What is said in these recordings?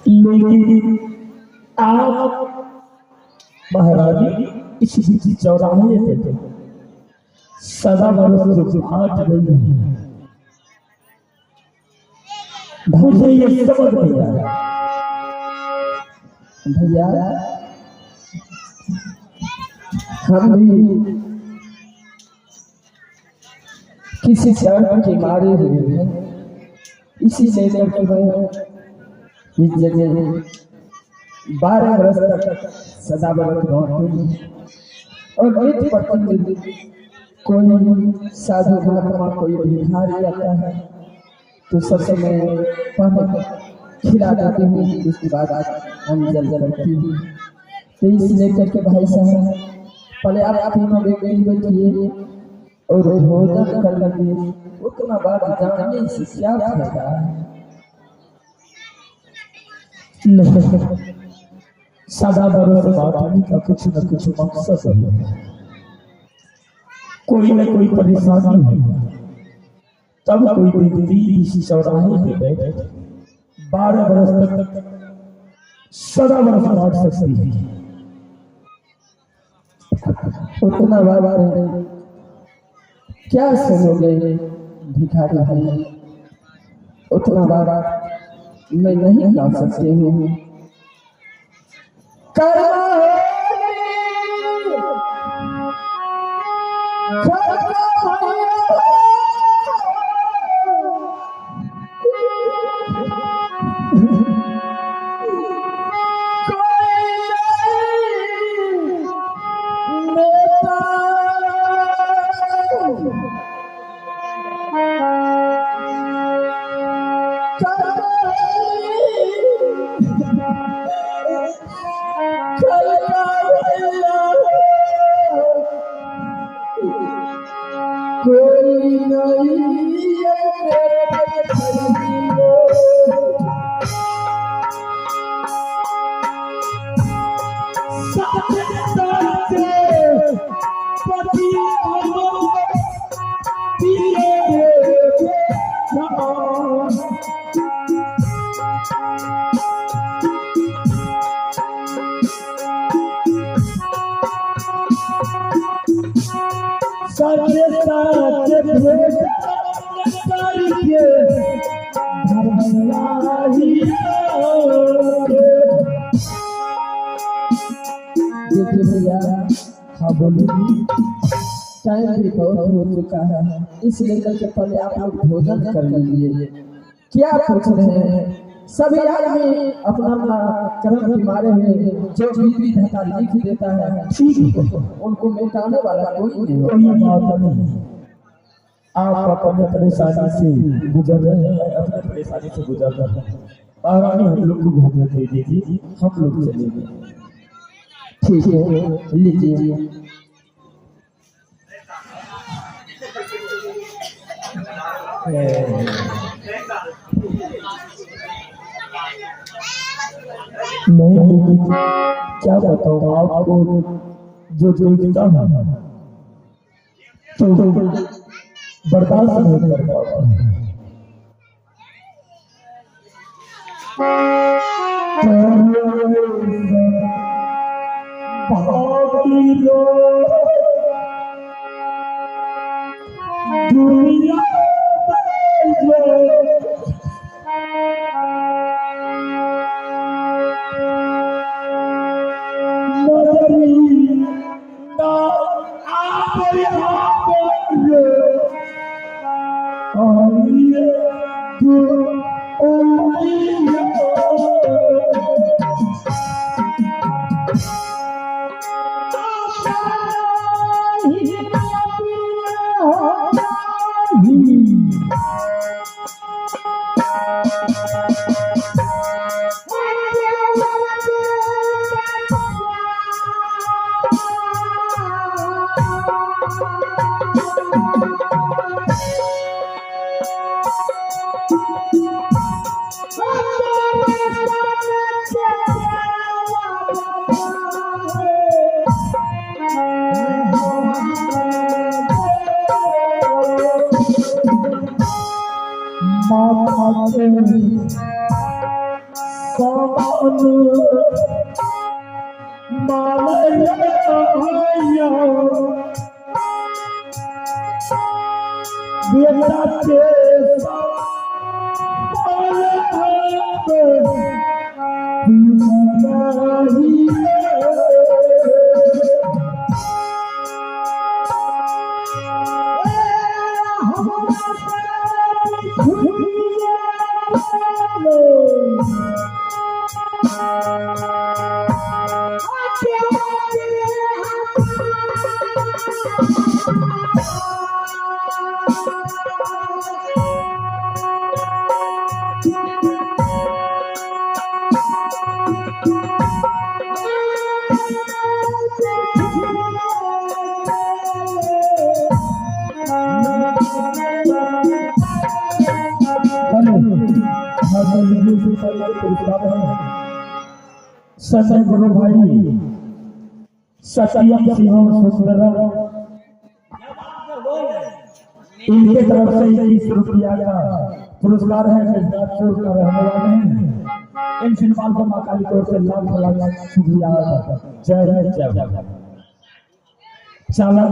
लेकिन आप महारानी इस बीच चौराहे पे थे, सदा बरस हाथ रही है। मुझे ये समझ नहीं आया भैया, हम भी किसी शर्म के मारे हुए हैं, इसी लेकर के मैं इस जगह 12 वर्ष तक सदा बरस और नित्य प्रतिदिन कोई साधु महात्मा कोई भिखारी आता है तो सबसे मैं पहले खिला देती हूँ, उसके बाद हम जल करती हूँ। तो इस लेकर के भाई साहब पहले आप तीनों बैठिए और भोजन कर लीजिए, उतना बात जानने से क्या फायदा नहीं। सदा बरस बात का कुछ न कुछ मकसद है, कोई न कोई परेशानी है, तब कोई व्यक्ति इसी चौराहे पे बैठे 12 वर्ष तक सदा बरस बात सकती है। उतना बात क्या सुनोगे भिखारी भाई, उतना बात मैं नहीं गा सकती हूँ। टाइम भी बहुत हो चुका है, इसलिए करके पहले आप लोग भोजन कर लीजिए। क्या पूछ रहे हैं? सभी आदमी अपना अपना कर्म के मारे हुए जो विधि धता लिख देता है, ठीक है, उनको मिटाने वाला कोई नहीं। आप अपने परेशानी से गुजर रहे हैं, अपने परेशानी से गुजर रहे हैं, महारानी हम लोग को घूमने दे दीजिए, हम लोग चलेंगे। ठीक है, लीजिए। नहीं क्या बताऊँ आपको, जो दिखता है तो बर्दाश्त नहीं कर पाता। दुनिया समान मालया बेटा के सत्य गुरु भाई सत्यम सिंह सुंदर इनके तरफ से 21 रुपया का पुरस्कार है। मिर्जापुर का रहने वाले हैं। इन सिनेमा को मां काली की ओर से लाख शुक्रिया। जय जय जय। चला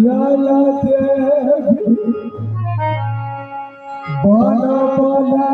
लाला देवी बाला बाला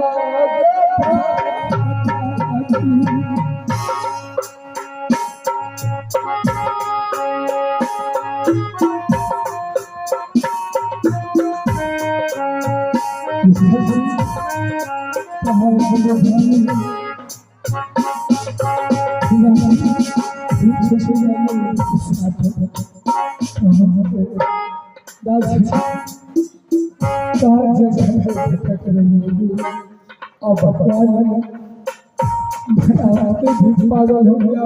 पागल हो गया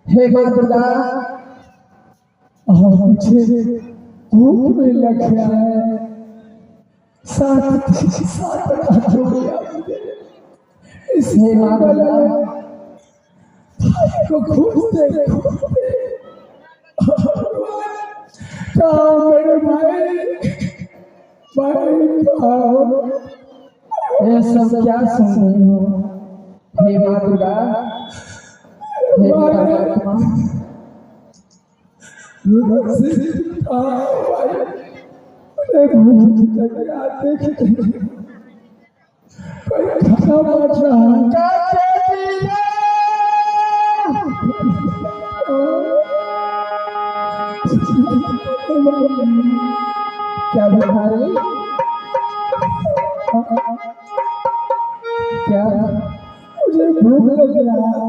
हे खुदा मुझे भूख में लग गया है, साथ हो गया इसे को खोजते मेरे भाई ये सब क्या सुन रही हो? हे माँ दुर्गा, हे परमात्मा, खाना बच रहा क्या भिखारी, क्या मुझे भूख लग रहा है,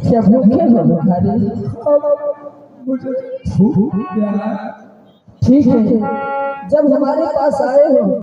क्या भूखे हो भिखारी? मुझे भूख, ठीक है, जब हमारे पास आए हो